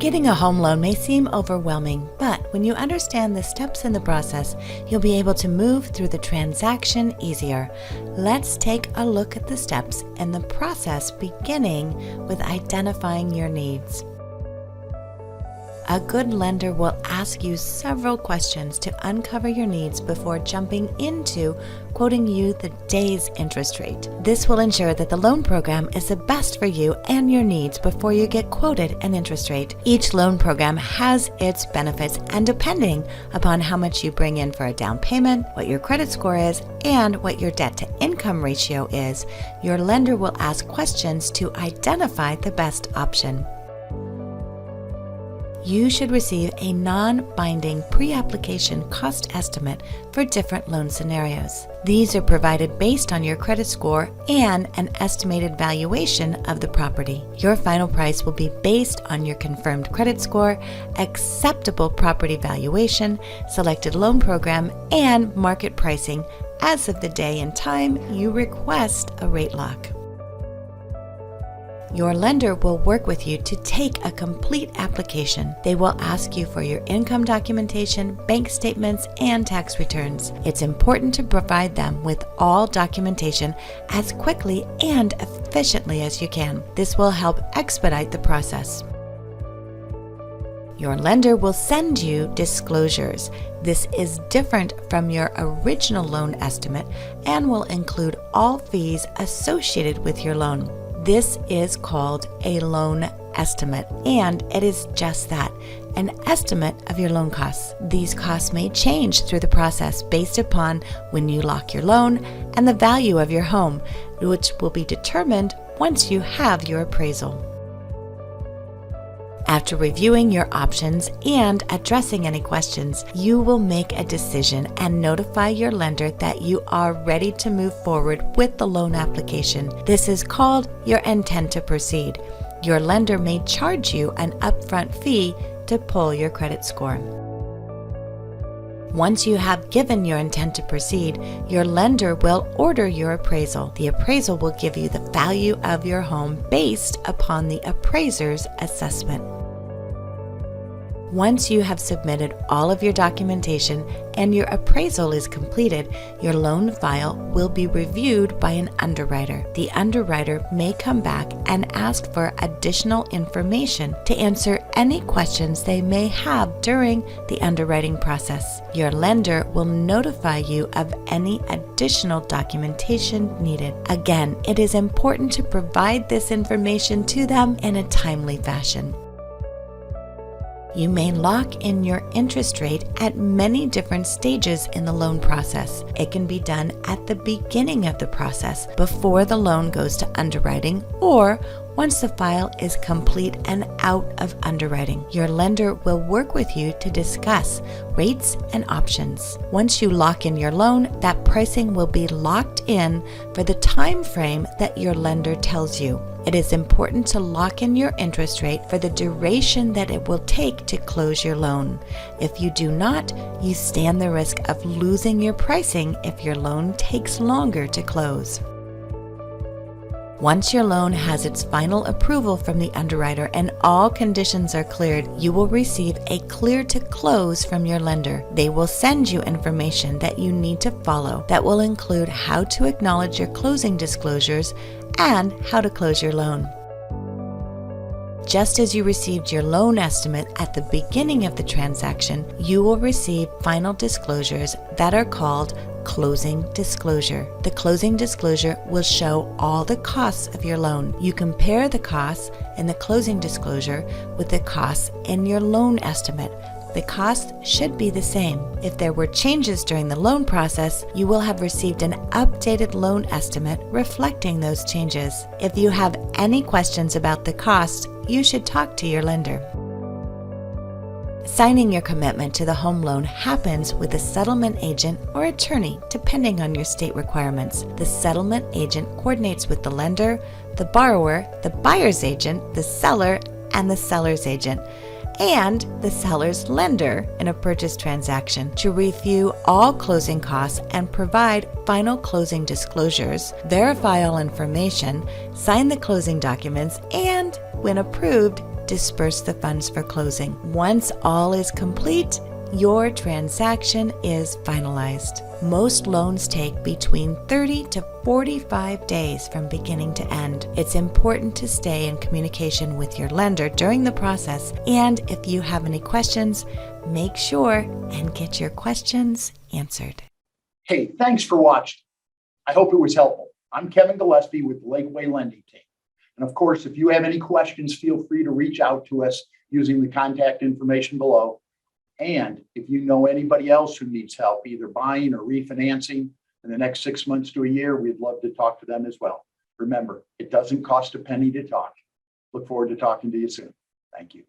Getting a home loan may seem overwhelming, but when you understand the steps in the process, you'll be able to move through the transaction easier. Let's take a look at the steps in the process, beginning with identifying your needs. A good lender will ask you several questions to uncover your needs before jumping into quoting you the day's interest rate. This will ensure that the loan program is the best for you and your needs before you get quoted an interest rate. Each loan program has its benefits, and depending upon how much you bring in for a down payment, what your credit score is, and what your debt to income ratio is, your lender will ask questions to identify the best option. You should receive a non-binding pre-application cost estimate for different loan scenarios. These are provided based on your credit score and an estimated valuation of the property. Your final price will be based on your confirmed credit score, acceptable property valuation, selected loan program, and market pricing as of the day and time you request a rate lock. Your lender will work with you to take a complete application. They will ask you for your income documentation, bank statements, and tax returns. It's important to provide them with all documentation as quickly and efficiently as you can. This will help expedite the process. Your lender will send you disclosures. This is different from your original loan estimate and will include all fees associated with your loan. This is called a loan estimate, and it is just that, an estimate of your loan costs. These costs may change through the process based upon when you lock your loan and the value of your home, which will be determined once you have your appraisal. After reviewing your options and addressing any questions, you will make a decision and notify your lender that you are ready to move forward with the loan application. This is called your intent to proceed. Your lender may charge you an upfront fee to pull your credit score. Once you have given your intent to proceed, your lender will order your appraisal. The appraisal will give you the value of your home based upon the appraiser's assessment. Once you have submitted all of your documentation and your appraisal is completed, your loan file will be reviewed by an underwriter. The underwriter may come back and ask for additional information to answer any questions they may have during the underwriting process. Your lender will notify you of any additional documentation needed. Again, it is important to provide this information to them in a timely fashion. You may lock in your interest rate at many different stages in the loan process. It can be done at the beginning of the process, before the loan goes to underwriting, or once the file is complete and out of underwriting. Your lender will work with you to discuss rates and options. Once you lock in your loan, that pricing will be locked in for the time frame that your lender tells you. It is important to lock in your interest rate for the duration that it will take to close your loan. If you do not, you stand the risk of losing your pricing if your loan takes longer to close. Once your loan has its final approval from the underwriter and all conditions are cleared, you will receive a clear to close from your lender. They will send you information that you need to follow that will include how to acknowledge your closing disclosures and how to close your loan. Just as you received your loan estimate at the beginning of the transaction, you will receive final disclosures that are called closing disclosure. The closing disclosure will show all the costs of your loan. You compare the costs in the closing disclosure with the costs in your loan estimate. The cost should be the same. If there were changes during the loan process, you will have received an updated loan estimate reflecting those changes. If you have any questions about the cost, you should talk to your lender. Signing your commitment to the home loan happens with a settlement agent or attorney, depending on your state requirements. The settlement agent coordinates with the lender, the borrower, the buyer's agent, the seller, and the seller's agent, and the seller's lender in a purchase transaction to review all closing costs and provide final closing disclosures, verify all information, sign the closing documents, and, when approved, disperse the funds for closing. Once all is complete, your transaction is finalized. Most loans take between 30 to 45 days from beginning to end. It's important to stay in communication with your lender during the process, and if you have any questions, make sure and get your questions answered. Hey, thanks for watching. I hope it was helpful. I'm Kevin Gillespie with the Lakeway Lending team. And of course, if you have any questions, feel free to reach out to us using the contact information below. And if you know anybody else who needs help, either buying or refinancing in the next 6 months to a year, we'd love to talk to them as well. Remember, it doesn't cost a penny to talk. Look forward to talking to you soon. Thank you.